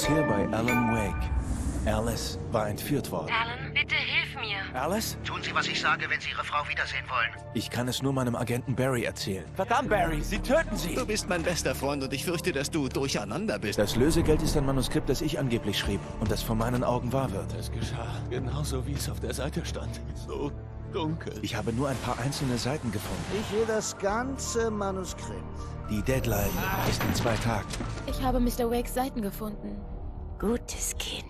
muss hier bei Alan Wake. Alice war entführt worden. Alan, bitte hilf mir. Alice? Tun Sie, was ich sage, wenn Sie Ihre Frau wiedersehen wollen. Ich kann es nur meinem Agenten Barry erzählen. Verdammt, Barry, Sie töten sie! Du bist mein bester Freund und ich fürchte, dass du durcheinander bist. Das Lösegeld ist ein Manuskript, das ich angeblich schrieb und das vor meinen Augen wahr wird. Es geschah genauso, wie es auf der Seite stand. So dunkel. Ich habe nur ein paar einzelne Seiten gefunden. Ich will das ganze Manuskript. Die Deadline ist in 2 Tagen. Ich habe Mr. Wakes Seiten gefunden. Gutes Kind.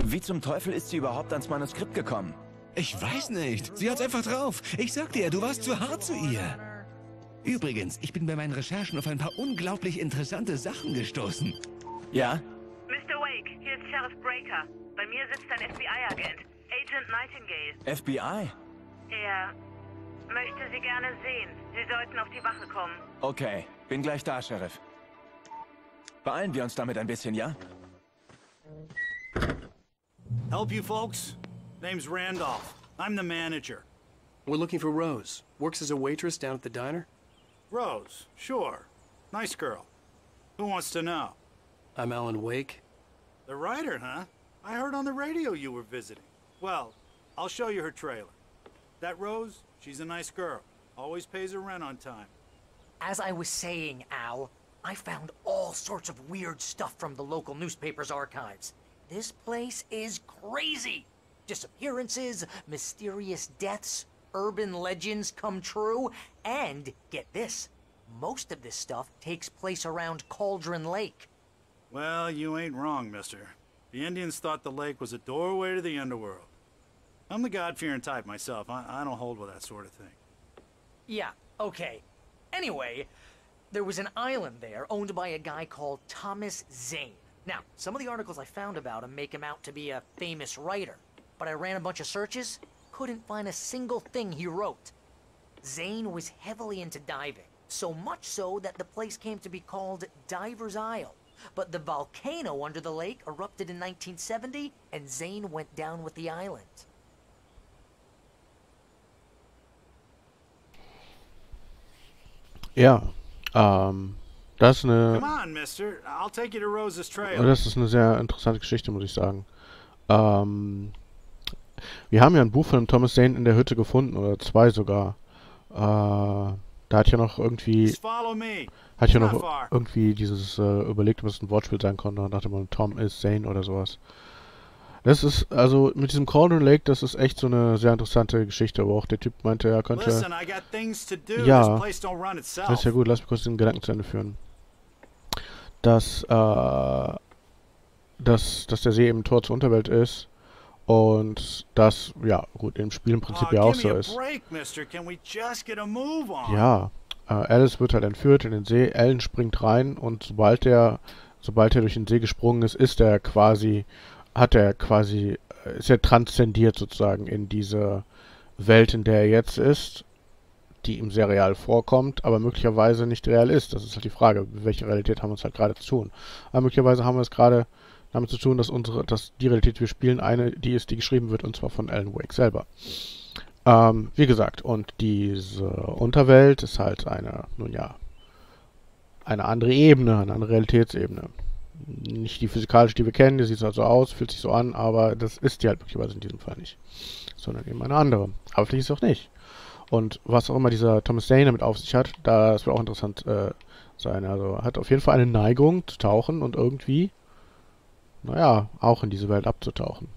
Wie zum Teufel ist sie überhaupt ans Manuskript gekommen? Ich weiß nicht. Sie hat's einfach drauf. Ich sag dir, du warst zu hart zu ihr. Übrigens, ich bin bei meinen Recherchen auf ein paar unglaublich interessante Sachen gestoßen. Ja? Mr. Wake, hier ist Sheriff Breaker. Bei mir sitzt ein FBI-Agent, Agent Nightingale. FBI? Er möchte Sie gerne sehen. Sie sollten auf die Wache kommen. Okay, bin gleich da, Sheriff. Beeilen wir uns damit ein bisschen, ja? Help you folks? Name's Randolph. I'm the manager. We're looking for Rose. Works as a waitress down at the diner. Rose, sure. Nice girl. Who wants to know? I'm Alan Wake. The writer, huh? I heard on the radio you were visiting. Well, I'll show you her trailer. That Rose, she's a nice girl. Always pays her rent on time. As I was saying, Al, I found all sorts of weird stuff from the local newspaper's archives. This place is crazy. Disappearances, mysterious deaths, urban legends come true, and, get this, most of this stuff takes place around Cauldron Lake. Well, you ain't wrong, mister. The Indians thought the lake was a doorway to the underworld. I'm the God-fearing type myself. I don't hold with that sort of thing. Yeah, okay. Anyway, there was an island there owned by a guy called Thomas Zane. Now, some of the articles I found about him make him out to be a famous writer, but I ran a bunch of searches, couldn't find a single thing he wrote. Zane was heavily into diving, so much so that the place came to be called Diver's Isle. But the volcano under the lake erupted in 1970, and Zane went down with the island. Ja, das ist Come on, mister. I'll take you to Rose's trailer. das ist eine sehr interessante Geschichte, muss ich sagen. Wir haben ja ein Buch von Thomas Zane in der Hütte gefunden, oder 2 sogar. Da hat ja noch irgendwie... Follow me. Hat ja Not noch far. irgendwie dieses überlegt, was ein Wortspiel sein konnte. Da dachte man, Tom is Zane oder sowas. Das ist, also mit diesem Cauldron Lake, das ist echt so eine sehr interessante Geschichte. Aber auch der Typ meinte, er könnte... Listen, I got things to do. Ja, This place don't run itself. das ist ja gut, lass mich kurz den Gedanken zu Ende führen. Dass der See eben Tor zur Unterwelt ist. Und das, ja, gut, im Spiel im Prinzip ja auch so ist. Break, mister. Can we just get a move on? Ja, Alice wird halt entführt in den See, Alan springt rein und sobald er durch den See gesprungen ist, ist er quasi transzendiert sozusagen in diese Welt, in der er jetzt ist, die ihm sehr real vorkommt, aber möglicherweise nicht real ist. Das ist halt die Frage, welche Realität haben wir uns halt gerade zu tun. Aber möglicherweise haben wir es gerade damit zu tun, dass die Realität, die wir spielen, eine, die ist, die geschrieben wird, und zwar von Alan Wake selber. Wie gesagt, und diese Unterwelt ist halt eine andere Ebene, eine andere Realitätsebene. Nicht die physikalische, die wir kennen, die sieht halt so aus, fühlt sich so an, aber das ist die halt möglicherweise in diesem Fall nicht. Sondern eben eine andere. Aber vielleicht ist es auch nicht. Und was auch immer dieser Thomas Zane damit auf sich hat, das wird auch interessant sein. Also hat auf jeden Fall eine Neigung zu tauchen und irgendwie, auch in diese Welt abzutauchen.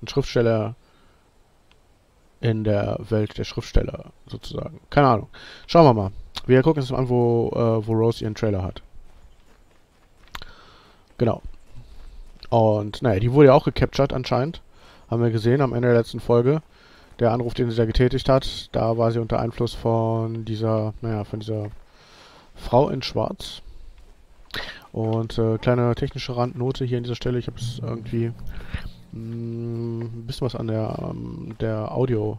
Ein Schriftsteller in der Welt der Schriftsteller, sozusagen. Keine Ahnung. Schauen wir mal. Wir gucken uns mal an, wo Rose ihren Trailer hat. Genau. Und, die wurde ja auch gecaptured anscheinend. Haben wir gesehen am Ende der letzten Folge. Der Anruf, den sie da getätigt hat, da war sie unter Einfluss von dieser Frau in Schwarz. Und kleine technische Randnote hier an dieser Stelle. Ich habe es irgendwie ein bisschen was an der Audio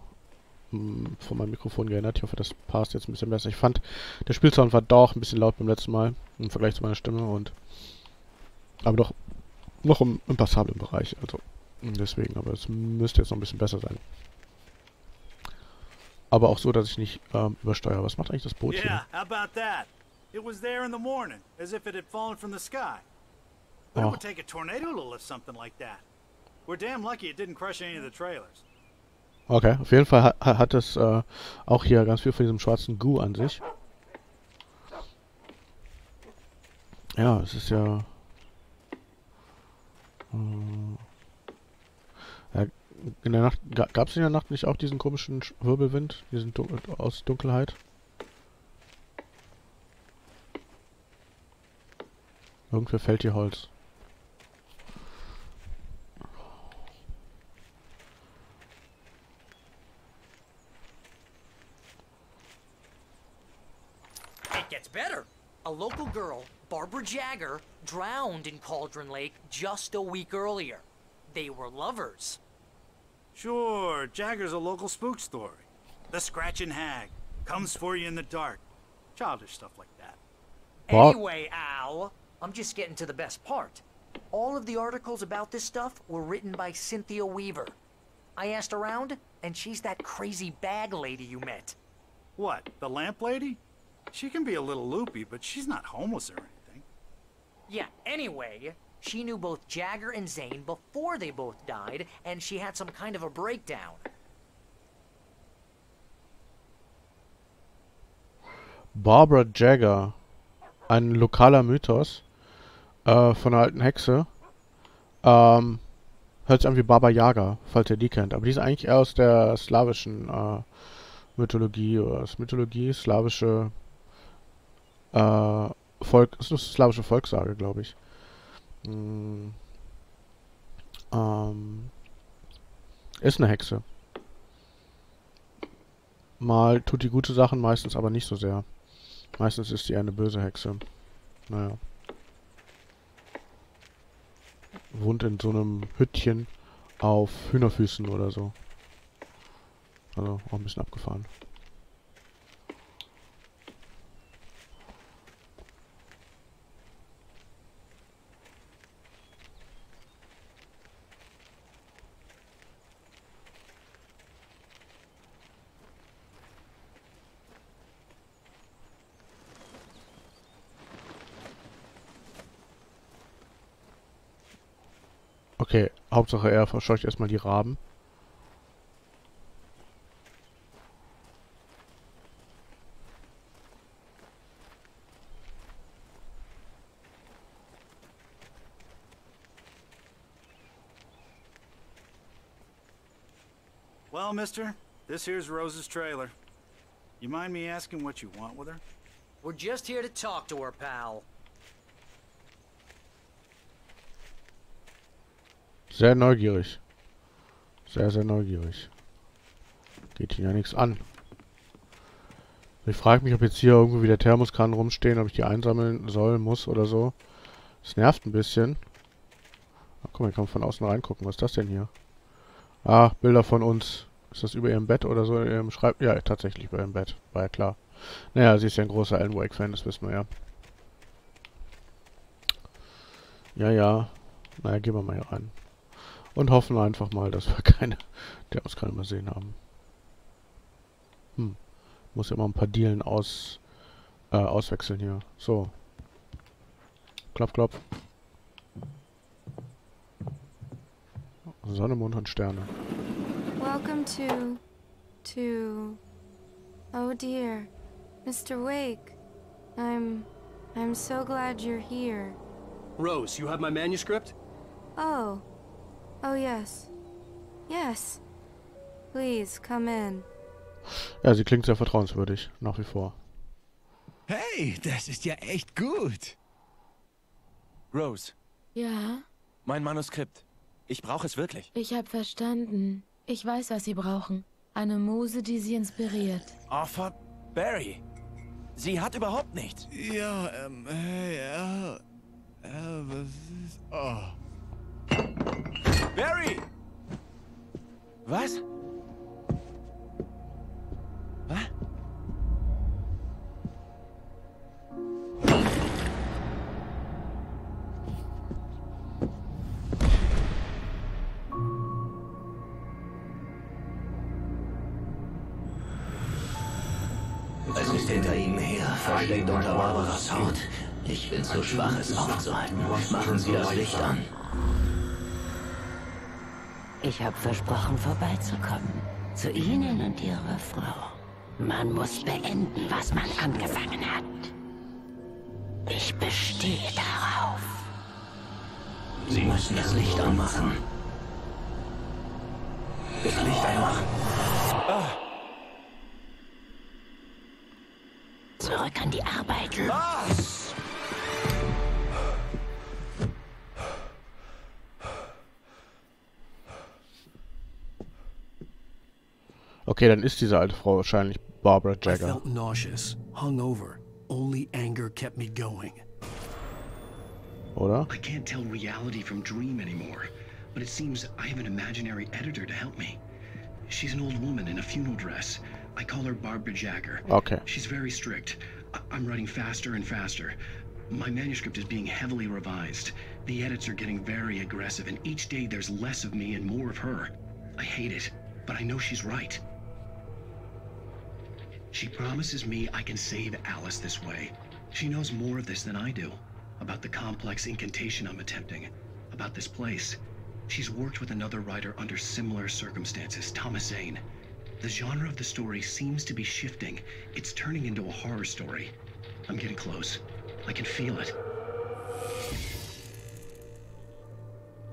von meinem Mikrofon geändert. Ich hoffe, das passt jetzt ein bisschen besser. Ich fand, der Spielsound war doch ein bisschen laut beim letzten Mal im Vergleich zu meiner Stimme, aber doch noch im passablen Bereich. Also deswegen, aber es müsste jetzt noch ein bisschen besser sein. Aber auch so, dass ich nicht übersteuere. Was macht eigentlich das Boot hier? Yeah, how about that? It was there in the morning, as if it had fallen from the sky. But it would take a tornado to lift something like that. We're damn lucky it didn't crush any of the trailers. Okay, auf jeden Fall hat es auch hier ganz viel von diesem schwarzen Goo an sich. Ja, es ist ja... ja in der Nacht... Gab es in der Nacht nicht auch diesen komischen Wirbelwind? Diesen aus Dunkelheit? Irgendwer fällt hier Holz. It gets better. A local girl, Barbara Jagger, drowned in Cauldron Lake just a week earlier. They were lovers. Sure, Jagger's a local spook story. The Scratching Hag. Comes for you in the dark. Childish stuff like that. Anyway, Al, I'm just getting to the best part. All of the articles about this stuff were written by Cynthia Weaver. I asked around, and she's that crazy bag lady you met. What, the lamp lady? She can be a little loopy, but she's not homeless or anything. Yeah, anyway, she knew both Jagger and Zane before they both died, and she had some kind of a breakdown. Barbara Jagger. Ein lokaler Mythos von einer alten Hexe. Hört sich an wie Baba Yaga, falls ihr die kennt. Aber die ist eigentlich eher aus der slawischen Mythologie, oder ist Mythologie, slawische ist eine slawische Volkssage, glaube ich. Ist eine Hexe. Mal tut die gute Sachen, meistens aber nicht so sehr. Meistens ist sie eine böse Hexe. Naja. Wohnt in so einem Hüttchen auf Hühnerfüßen oder so. Also auch ein bisschen abgefahren. Okay, Hauptsache er verscheucht erstmal die Raben. Well, mister, this here's Rose's trailer. You mind me asking what you want with her? We're just here to talk to her, pal. Sehr neugierig. Sehr, sehr neugierig. Geht ihn ja nichts an. Ich frage mich, ob jetzt hier irgendwo wieder Thermoskannen rumstehen, ob ich die einsammeln soll, muss oder so. Das nervt ein bisschen. Ach, guck mal, ich kann von außen reingucken. Was ist das denn hier? Ah, Bilder von uns. Ist das über ihrem Bett oder so? In ihrem ja, tatsächlich über ihrem Bett. War ja klar. Naja, sie ist ja ein großer Alan Wake-Fan, das wissen wir ja. Ja, ja. Naja, gehen wir mal hier rein. Und hoffen einfach mal, dass wir keine Thermoskanne mehr sehen haben. Muss ja mal ein paar Dielen auswechseln hier. So. Klopf, klopf. Sonne, Mond und Sterne. Welcome to... Oh dear. Mr. Wake. I'm so glad you're here. Rose, you have my manuscript? Oh. Oh yes. Yes. Please, come in. Ja, sie klingt sehr vertrauenswürdig, nach wie vor. Hey, das ist ja echt gut. Rose, Ja? mein Manuskript. Ich brauche es wirklich. Ich habe verstanden. Ich weiß, was Sie brauchen. Eine Muse, die Sie inspiriert. Oh, for Barry. Sie hat überhaupt nichts. Ja, ja. Was ist... Oh. Barry! Was? Was? Was ist hinter Ihnen her? versteckt unter Barbaras Haut. Ich bin zu schwach, es aufzuhalten. Machen Sie das Licht an. Ich habe versprochen, vorbeizukommen. Zu Ihnen und Ihrer Frau. Man muss beenden, was man angefangen hat. Ich bestehe darauf. Sie müssen das Licht anmachen. Das Licht anmachen. Zurück an die Arbeit. Was? Okay, dann ist diese alte Frau wahrscheinlich Barbara I Jagger. felt nauseous, hungover. Only anger kept me going. Oder? I can't tell reality from dream anymore, but it seems I have an imaginary editor to help me. She's an old woman in a funeral dress. I call her Barbara Jagger. Okay. She's very strict. I'm writing faster and faster. My manuscript is being heavily revised. The edits are getting very aggressive, and each day there's less of me and more of her. I hate it, but I know she's right. She promises me I can save Alice this way. She knows more of this than I do. About the complex incantation I'm attempting. About this place. She's worked with another writer under similar circumstances, Thomas Zane. The genre of the story seems to be shifting. It's turning into a horror story. I'm getting close. I can feel it.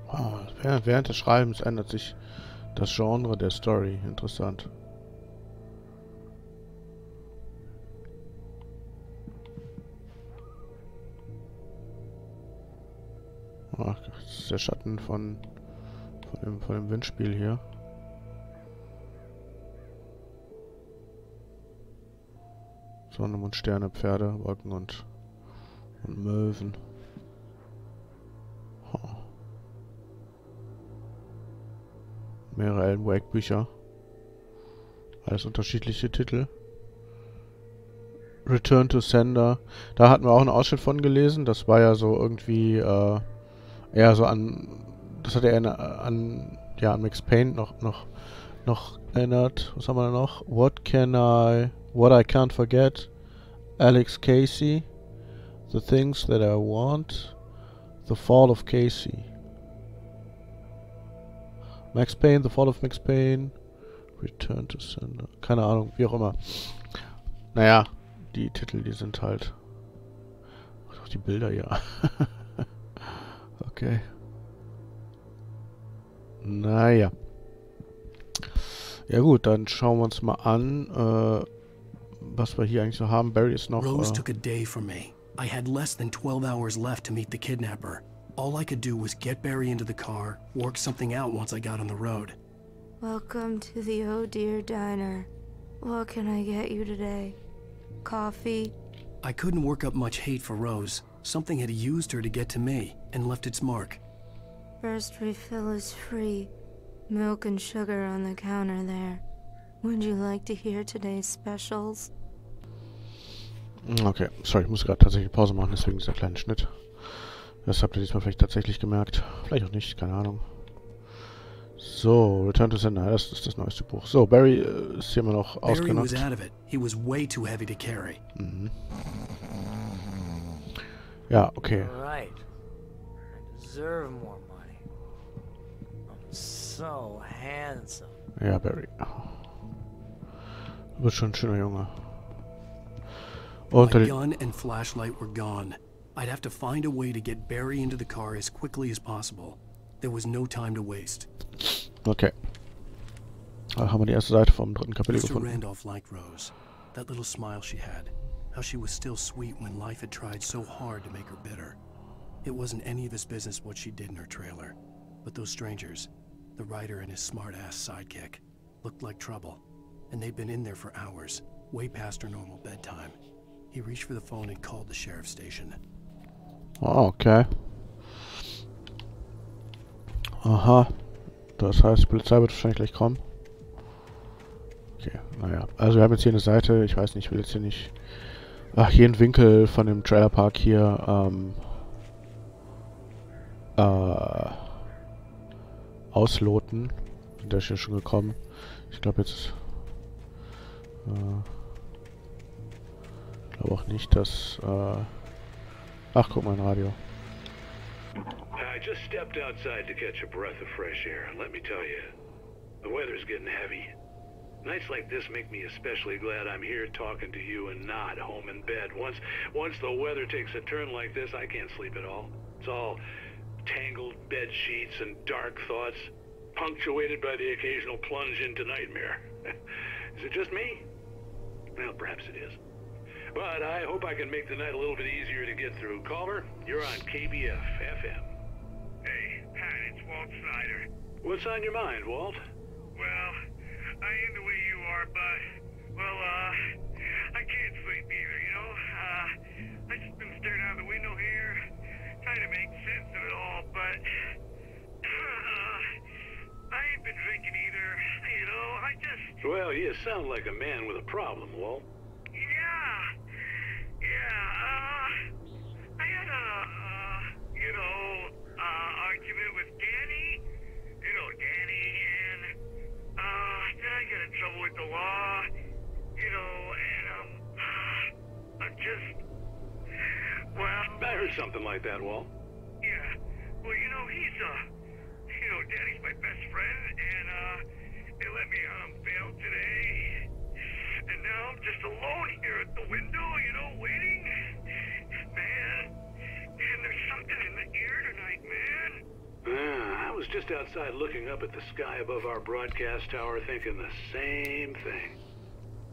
Ah, während des Schreibens ändert sich das Genre der Story. Interessant. Ach, das ist der Schatten von dem Windspiel hier. Sonne, Mond, Sterne, Pferde, Wolken und Möwen. Oh. Mehrere Alan Wake Bücher. Alles unterschiedliche Titel. Return to Sender. Da hatten wir auch einen Ausschnitt von gelesen. Das war ja so irgendwie eher so an... Das hat er an Max Payne noch erinnert. Was haben wir da noch? What I Can't Forget. Alex Casey. The Things That I Want. The Fall of Casey. Max Payne, The Fall of Max Payne. Return to Sender. Keine Ahnung, wie auch immer. Naja, die Titel, die sind halt... Ach, die Bilder hier. Okay. Naja. Ja gut, dann schauen wir uns mal an, was wir hier eigentlich so haben. Barry ist noch... Rose took a day from me. I had less than 12 hours left to meet the kidnapper. All I could do was get Barry into the car, work something out once I got on the road. Welcome to the Oh Dear Diner. What can I get you today? Coffee? I couldn't work up much hate for Rose. Something had used her to get to me and left its mark. First refill is free. Milk and sugar on the counter there. Would you like to hear today's specials? Okay, sorry, ich muss gerade tatsächlich Pause machen, deswegen dieser kleine Schnitt. Das habt ihr diesmal vielleicht tatsächlich gemerkt. Vielleicht auch nicht, keine Ahnung. So, Return to Sender, das ist das neueste Buch. So, Barry ist hier immer noch ausgenockt. Barry was out of it. He was way too heavy to carry. Mhm. Ja, okay. Right. I deserve more money. I'm so handsome. Ja, Barry. Du bist schon ein schöner Junge. My gun and flashlight were gone. I'd have to find a way to get Barry into the car as quickly as possible. There was no time to waste. Okay. Da haben wir die erste Seite vom dritten Kapitel Mr. gefunden. Randolph liked Rose. That little smile she had. How she was still sweet when life had tried so hard to make her bitter. It wasn't any of his business what she did in her trailer. But those strangers, the writer and his smart-ass sidekick, looked like trouble. And they'd been in there for hours, way past her normal bedtime. He reached for the phone and called the sheriff's station. Oh, okay. Aha. Das heißt, die Polizei wird wahrscheinlich gleich kommen. Okay, naja. Also wir haben jetzt hier eine Seite, ich weiß nicht, ich will jetzt hier nicht... Ach, jeden Winkel von dem Trailerpark hier, ausloten. Sind da schon gekommen. Ich glaube jetzt... Aber auch nicht, dass... Ach, guck mal, ein Radio. I just stepped outside to catch a breath of fresh air. Let me tell you, the weather's getting heavy. Nights like this make me especially glad I'm here talking to you and not home in bed. Once the weather takes a turn like this, I can't sleep at all. It's all tangled bed sheets and dark thoughts, punctuated by the occasional plunge into nightmare. Is it just me? Well, perhaps it is. But I hope I can make the night a little bit easier to get through. Caller, you're on KBF FM. Hey, Pat, it's Walt Snyder. What's on your mind, Walt? Well, I ain't the way you are, but, well, I can't sleep either, you know? I just been staring out the window here, trying to make sense of it all, but, I ain't been drinking either, you know? I just... Well, you sound like a man with a problem, Walt. I had argument with Danny. You know, Danny, and, then I got in trouble with the law, you know, and, I'm just, well... I heard something like that, Walt. Yeah, well, you know, he's, you know, Danny's my best friend, and, they let me out on bail today. And now I'm just alone here at the window, you know, waiting. Man, and there's something in the air tonight, man. I was just outside looking up at the sky above our broadcast tower thinking the same thing.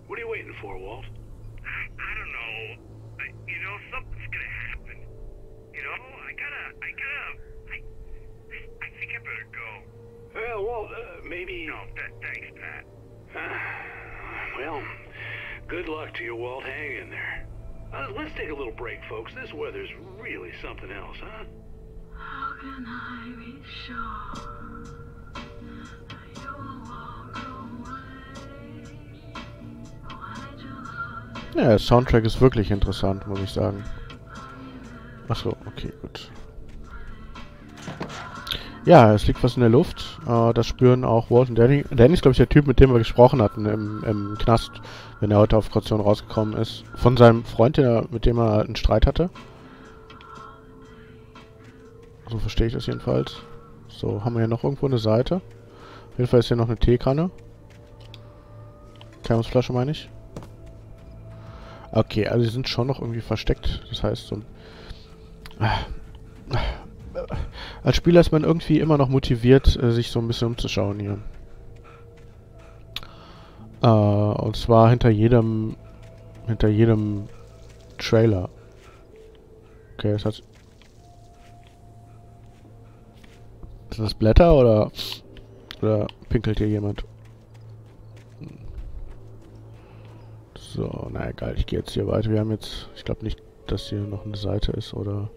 What are you waiting for, Walt? I don't know. You know, something's gonna happen. You know, I think I better go. Well, Walt, maybe... No, thanks, Pat. Well, good luck to you, Walt. Hang in there. Let's take a little break, folks. This weather's really something else, huh? How can I be sure you will walk away? Why'd you love Ja, der Soundtrack ist wirklich interessant, muss ich sagen. Achso, okay, gut. Ja, es liegt was in der Luft. Das spüren auch Walt und Danny. Danny ist, glaube ich, der Typ, mit dem wir gesprochen hatten im Knast, wenn er heute auf Kaution rausgekommen ist. Von seinem Freund, mit dem er einen Streit hatte. So verstehe ich das jedenfalls. So, haben wir hier noch irgendwo eine Seite. Auf jeden Fall ist hier noch eine Teekanne. Thermosflasche, meine ich. Okay, also sie sind schon noch irgendwie versteckt. Das heißt, so als Spieler ist man irgendwie immer noch motiviert, sich so ein bisschen umzuschauen hier. Und zwar hinter jedem Trailer. Okay, das hat... Sind das Blätter oder pinkelt hier jemand? So, na egal, ich gehe jetzt hier weiter. Wir haben jetzt, ich glaube nicht, dass hier noch eine Seite ist oder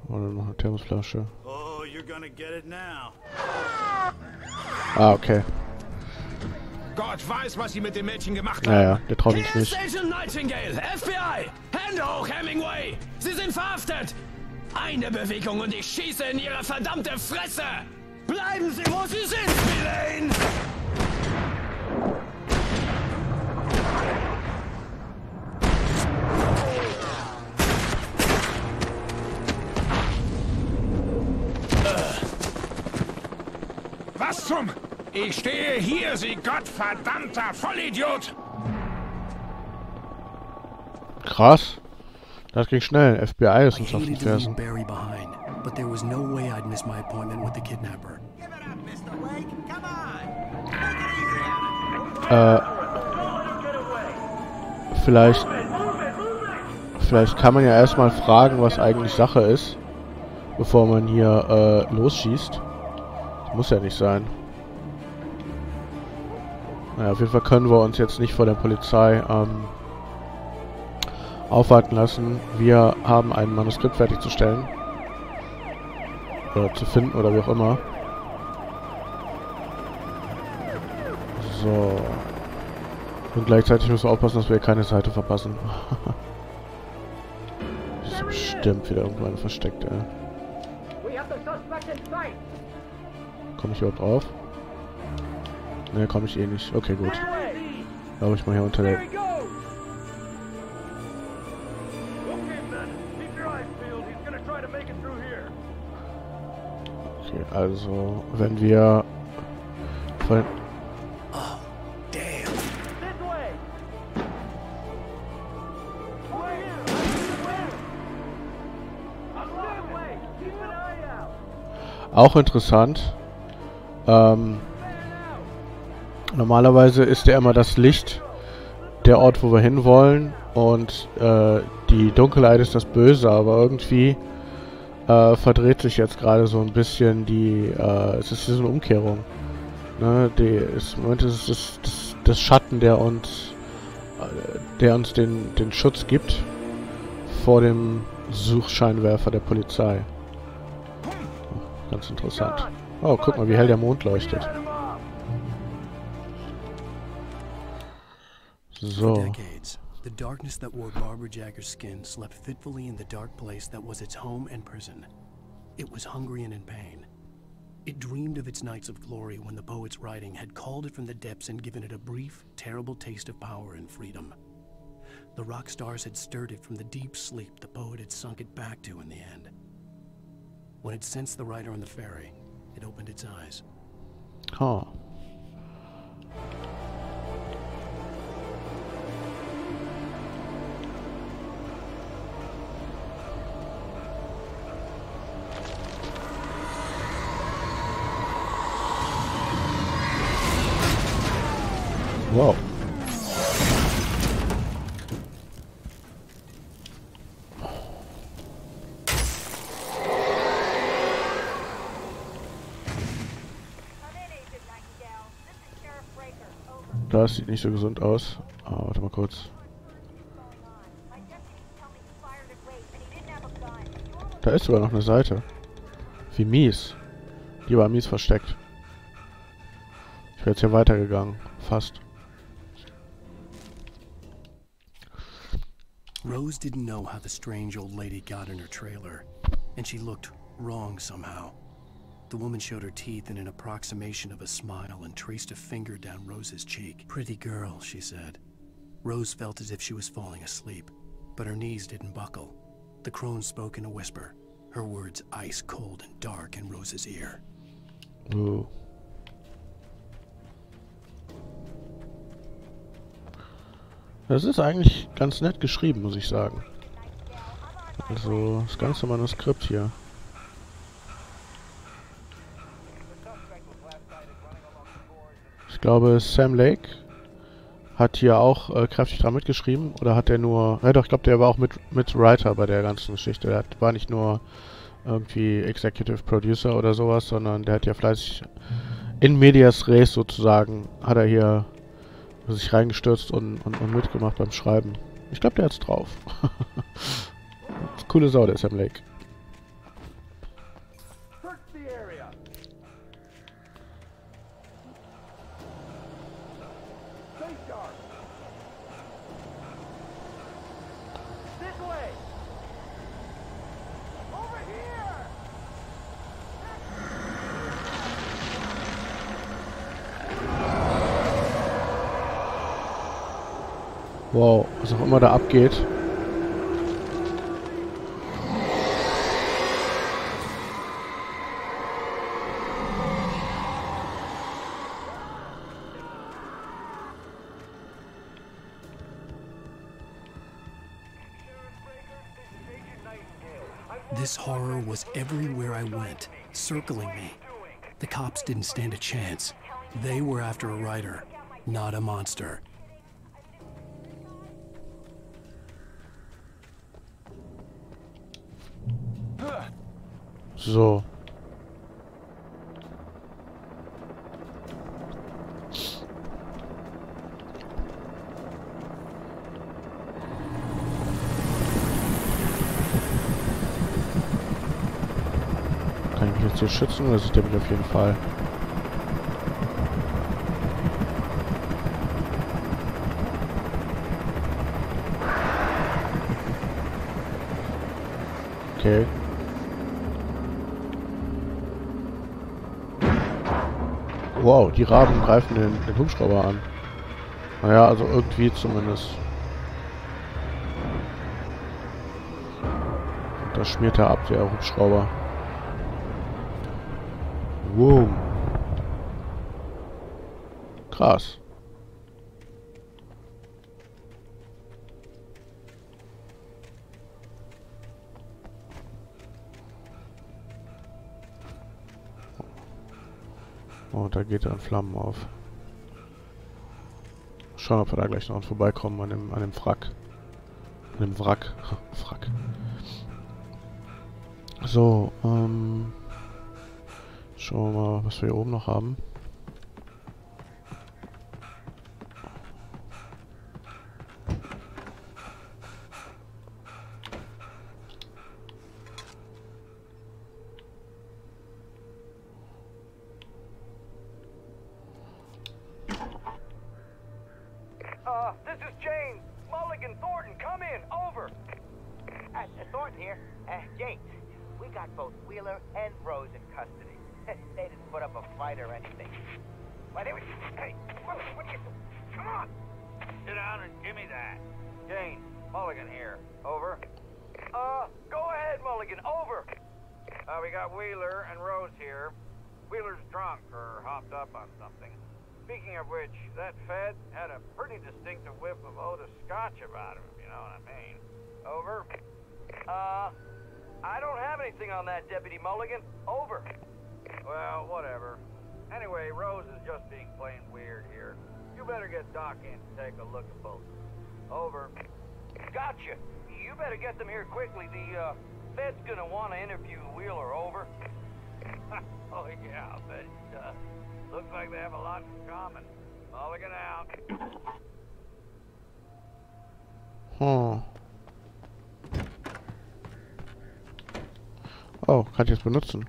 noch eine Thermosflasche. Oh, you're gonna get it now. Ah, okay. Gott weiß, was sie mit dem Mädchen gemacht haben. Naja, der traut uns Hier nicht. ist Agent Nightingale, FBI! Hände hoch, Hemingway! Sie sind verhaftet! Eine Bewegung und ich schieße in Ihre verdammte Fresse! Bleiben Sie, wo Sie sind, Spillane! Was zum... Ich stehe hier, Sie gottverdammter Vollidiot! Krass. Das ging schnell. FBI ist uns auf den Fersen. Barry behind, but there was no way I'd miss my appointment with the kidnapper. Vielleicht kann man ja erstmal fragen, was eigentlich Sache ist, bevor man hier losschießt. Das muss ja nicht sein. Naja, auf jeden Fall können wir uns jetzt nicht vor der Polizei aufhalten lassen. Wir haben ein Manuskript fertigzustellen. Oder zu finden, oder wie auch immer. So. Und gleichzeitig müssen wir aufpassen, dass wir keine Seite verpassen. Das ist bestimmt wieder irgendwo versteckt, ey. Komme ich überhaupt drauf? Ne, komme ich eh nicht. Okay, gut. Glaube ich mal hier unter der... Okay, also, wenn wir von... Oh, damn. Auch interessant. Normalerweise ist ja immer das Licht der Ort, wo wir hinwollen, und die Dunkelheit ist das Böse, aber irgendwie verdreht sich jetzt gerade so ein bisschen die, es ist so eine Umkehrung. Ne? Im Moment ist es das Schatten, der uns den Schutz gibt vor dem Suchscheinwerfer der Polizei. Oh, ganz interessant. Oh, guck mal, wie hell der Mond leuchtet. So. For decades, the darkness that wore Barbara Jagger's skin slept fitfully in the dark place that was its home and prison. It was hungry and in pain. It dreamed of its nights of glory when the poet's writing had called it from the depths and given it a brief, terrible taste of power and freedom. The rock stars had stirred it from the deep sleep the poet had sunk it back to in the end. When it sensed the writer on the ferry, it opened its eyes. Oh. Wow. Das sieht nicht so gesund aus. Ah, warte mal kurz. Da ist sogar noch eine Seite. Wie mies. Die war mies versteckt. Ich wäre jetzt hier weitergegangen. Fast. Rose didn't know how the strange old lady got in her trailer, and she looked wrong somehow. The woman showed her teeth in an approximation of a smile and traced a finger down Rose's cheek. "Pretty girl," she said. Rose felt as if she was falling asleep, but her knees didn't buckle. The crone spoke in a whisper, her words ice cold and dark in Rose's ear. Ooh. Das ist eigentlich ganz nett geschrieben, muss ich sagen. Also, das ganze Manuskript hier. Ich glaube, Sam Lake hat hier auch kräftig dran mitgeschrieben. Oder hat er nur... Ja doch, ich glaube, der war auch mit Writer bei der ganzen Geschichte. Der war nicht nur irgendwie Executive Producer oder sowas, sondern der hat ja fleißig in medias res sozusagen, hat er hier sich reingestürzt und mitgemacht beim Schreiben. Ich glaube, der hat's drauf. Coole Sau, der Sam Lake. Wow, was auch immer da abgeht. This horror was everywhere I went, circling me. The cops didn't stand a chance. They were after a writer, not a monster. So. Kann ich mich jetzt hier schützen? Oder sieht der mich auf jeden Fall? Okay. Wow, die Raben greifen den Hubschrauber an. Naja, also irgendwie zumindest. Da schmiert er ab, der Hubschrauber. Wow. Krass. Oh, da geht er in Flammen auf. Schauen, ob wir da gleich noch vorbeikommen an dem Wrack. An dem Wrack. Wrack. So, schauen wir mal, was wir hier oben noch haben. This is James. Mulligan Thornton, come in. Over. Thornton here. James, we got both Wheeler and Rose in custody. They didn't put up a fight or anything. Why, they were... Hey, what are you... Come on. Sit down and give me that. James, Mulligan here. Over. Go ahead, Mulligan. Over. We got Wheeler and Rose here. Wheeler's drunk or hopped up on something. Speaking of which, that Fed had a pretty distinctive whiff of Otis Scotch about him, if you know what I mean. Over. I don't have anything on that, Deputy Mulligan. Over. Well, whatever. Anyway, Rose is just being plain weird here. You better get Doc in to take a look at both. Over. Gotcha. You better get them here quickly. The, Fed's gonna want to interview Wheeler. Over. Oh, yeah, I'll bet it does. Looks like they have a lot in common. Mulligan out. Oh, kann ich jetzt benutzen.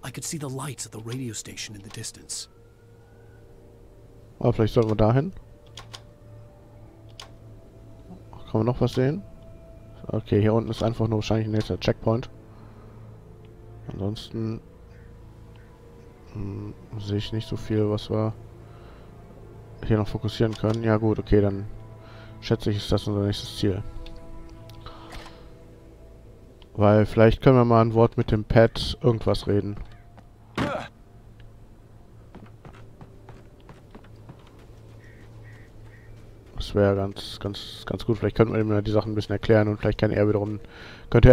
I could see the lights of the radio station in the distance. Oh, vielleicht sollten wir dahin. Kann man noch was sehen? Okay, hier unten ist einfach nur wahrscheinlich ein nächster Checkpoint. Ansonsten sehe ich nicht so viel, was wir hier noch fokussieren können. Ja gut, okay, dann schätze ich, ist das unser nächstes Ziel. Weil vielleicht können wir mal ein Wort mit dem Pad irgendwas reden. Das wäre ganz gut. Vielleicht könnten wir ihm ja die Sachen ein bisschen erklären und vielleicht könnte er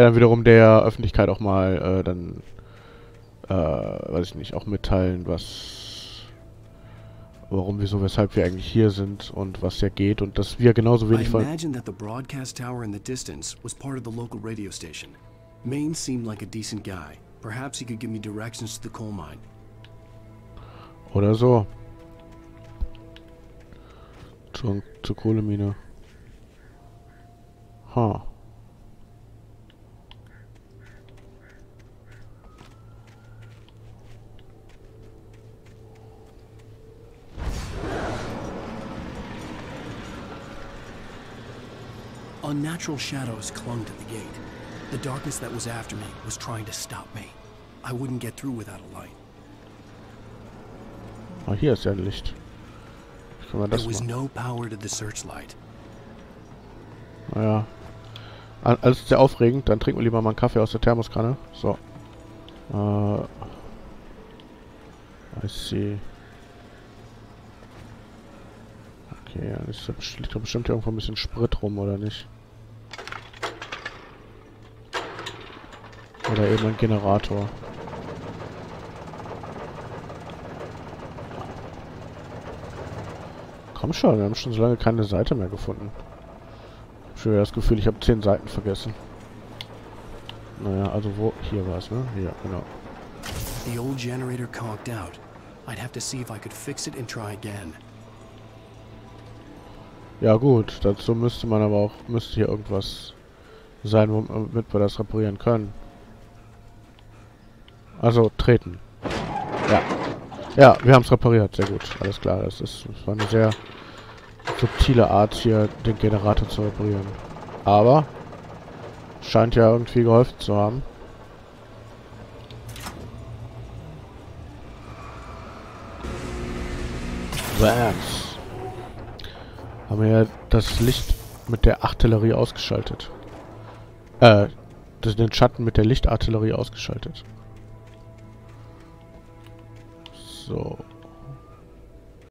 dann wiederum der Öffentlichkeit auch mal weiß ich nicht, auch mitteilen, warum, wieso, weshalb wir eigentlich hier sind und was hier geht und dass wir genauso wenig von... I imagine that the broadcast tower in the distance was part of the local radio station. Maine seemed like a decent guy. Perhaps he could give me directions to the coal mine. Oder so. Zur Kohlemine. Ha. Unnatural shadows clung to the gate. The darkness that was after me was trying to stop me. I wouldn't get through without a light. Ah, hier ist ja ein Licht. Können wir das There was machen? no power to the searchlight. Naja. Alles sehr aufregend. Dann trinken wir lieber mal einen Kaffee aus der Thermoskanne. So. I see. Okay, ja, liegt da bestimmt irgendwo ein bisschen Sprit rum, oder nicht? Oder eben ein Generator. Komm schon, wir haben schon so lange keine Seite mehr gefunden. Ich habe das Gefühl, ich habe 10 Seiten vergessen. Naja, also wo? Hier war es, ne? Hier, genau. The old generator conked out. I'd have to see if I could fix it and try again. Ja gut, dazu müsste hier irgendwas sein, womit wir das reparieren können. Also, treten. Ja. Ja, wir haben es repariert. Sehr gut. Alles klar. Das war eine sehr subtile Art, hier den Generator zu reparieren. Aber scheint ja irgendwie geholfen zu haben. Bams. Haben wir ja das Licht mit der Artillerie ausgeschaltet. Den Schatten mit der Lichtartillerie ausgeschaltet. So.